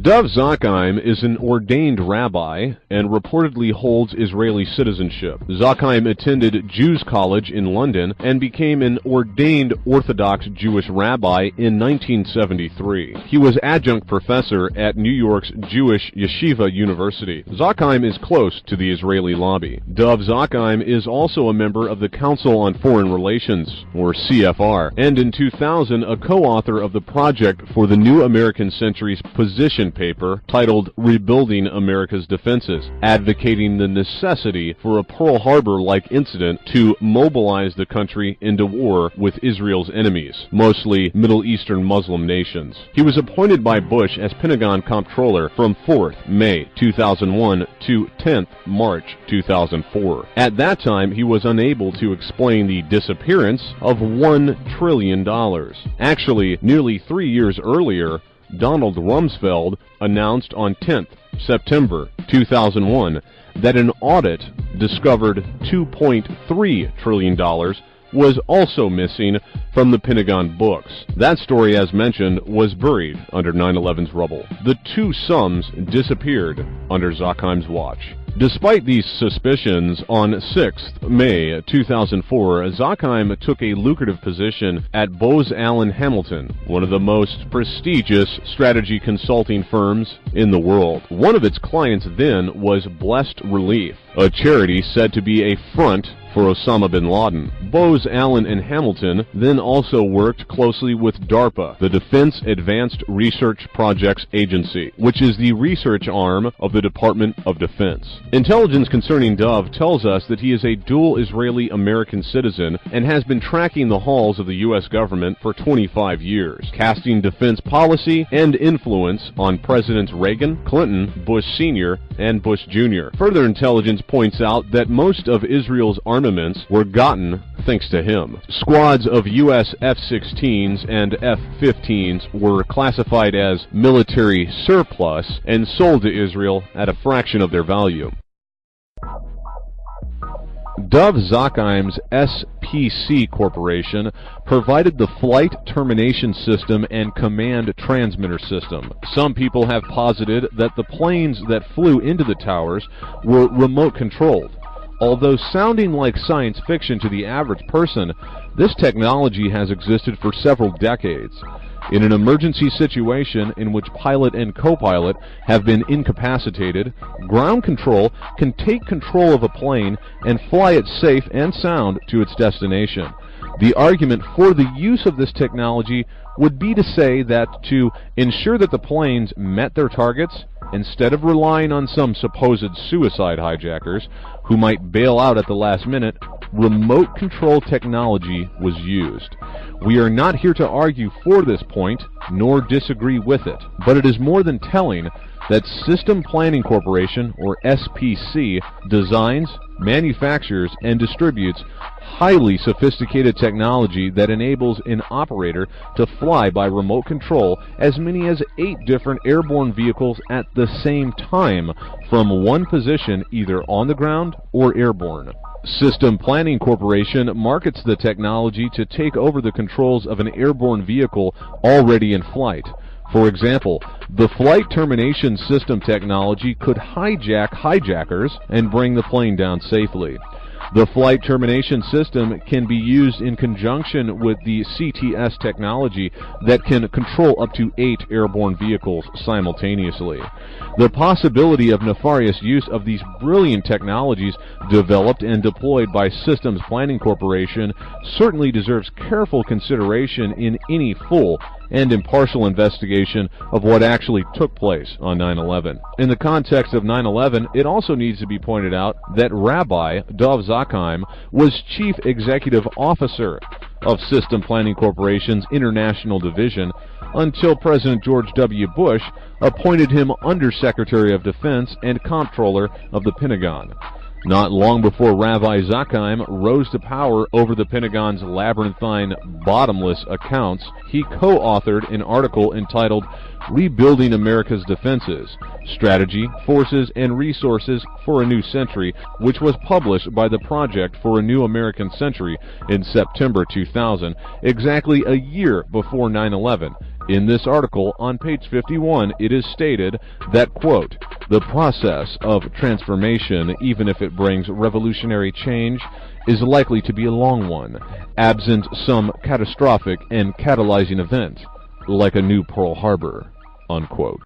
Dov Zakheim is an ordained rabbi and reportedly holds Israeli citizenship. Zakheim attended Jews College in London and became an ordained Orthodox Jewish rabbi in 1973. He was adjunct professor at New York's Jewish Yeshiva University. Zakheim is close to the Israeli lobby. Dov Zakheim is also a member of the Council on Foreign Relations, or CFR, and in 2000 a co-author of the project for the New American Century's position paper titled Rebuilding America's Defenses, advocating the necessity for a Pearl Harbor-like incident to mobilize the country into war with Israel's enemies, mostly Middle Eastern Muslim nations. He was appointed by Bush as Pentagon Comptroller from 4th May 2001 to 10th March 2004. At that time, he was unable to explain the disappearance of $1 trillion. Actually, nearly 3 years earlier, Donald Rumsfeld announced on 10th September 2001 that an audit discovered $2.3 trillion was also missing from the Pentagon books. That story, as mentioned, was buried under 9/11's rubble. The two sums disappeared under Zakheim's watch. Despite these suspicions, on 6th May 2004, Zakheim took a lucrative position at Bose Allen Hamilton, one of the most prestigious strategy consulting firms in the world. One of its clients then was Blessed Relief, a charity said to be a front for Osama bin Laden. Bose Allen and Hamilton then also worked closely with DARPA, the Defense Advanced Research Projects Agency, which is the research arm of the Department of Defense. Intelligence concerning Dov tells us that he is a dual Israeli-American citizen and has been tracking the halls of the U.S. government for 25 years, casting defense policy and influence on Presidents Reagan, Clinton, Bush Sr., and Bush Jr. Further intelligence points out that most of Israel's armaments were gotten thanks to him. Squads of U.S. F-16s and F-15s were classified as military surplus and sold to Israel at a fraction of their value. Dov Zakheim's SPC Corporation provided the flight termination system and command transmitter system. Some people have posited that the planes that flew into the towers were remote controlled. Although sounding like science fiction to the average person, this technology has existed for several decades. In an emergency situation in which pilot and co-pilot have been incapacitated, ground control can take control of a plane and fly it safe and sound to its destination. The argument for the use of this technology would be to say that to ensure that the planes met their targets, instead of relying on some supposed suicide hijackers who might bail out at the last minute, remote control technology was used. We are not here to argue for this point, nor disagree with it, but it is more than telling that System Planning Corporation, or SPC, designs, manufactures, and distributes highly sophisticated technology that enables an operator to fly by remote control as many as 8 different airborne vehicles at the same time from one position either on the ground or airborne. System Planning Corporation markets the technology to take over the controls of an airborne vehicle already in flight. For example, the flight termination system technology could hijack hijackers and bring the plane down safely. The flight termination system can be used in conjunction with the CTS technology that can control up to 8 airborne vehicles simultaneously. The possibility of nefarious use of these brilliant technologies developed and deployed by Systems Planning Corporation certainly deserves careful consideration in any full and impartial investigation of what actually took place on 9/11. In the context of 9/11, it also needs to be pointed out that Rabbi Dov Zakheim was Chief Executive Officer of System Planning Corporation's International Division until President George W. Bush appointed him Undersecretary of Defense and Comptroller of the Pentagon. Not long before Rabbi Zakheim rose to power over the Pentagon's labyrinthine, bottomless accounts, he co-authored an article entitled Rebuilding America's Defenses, Strategy, Forces, and Resources for a New Century, which was published by the Project for a New American Century in September 2000, exactly a year before 9/11, In this article on page 51, it is stated that, quote, "The process of transformation, even if it brings revolutionary change, is likely to be a long one, absent some catastrophic and catalyzing event, like a new Pearl Harbor," unquote.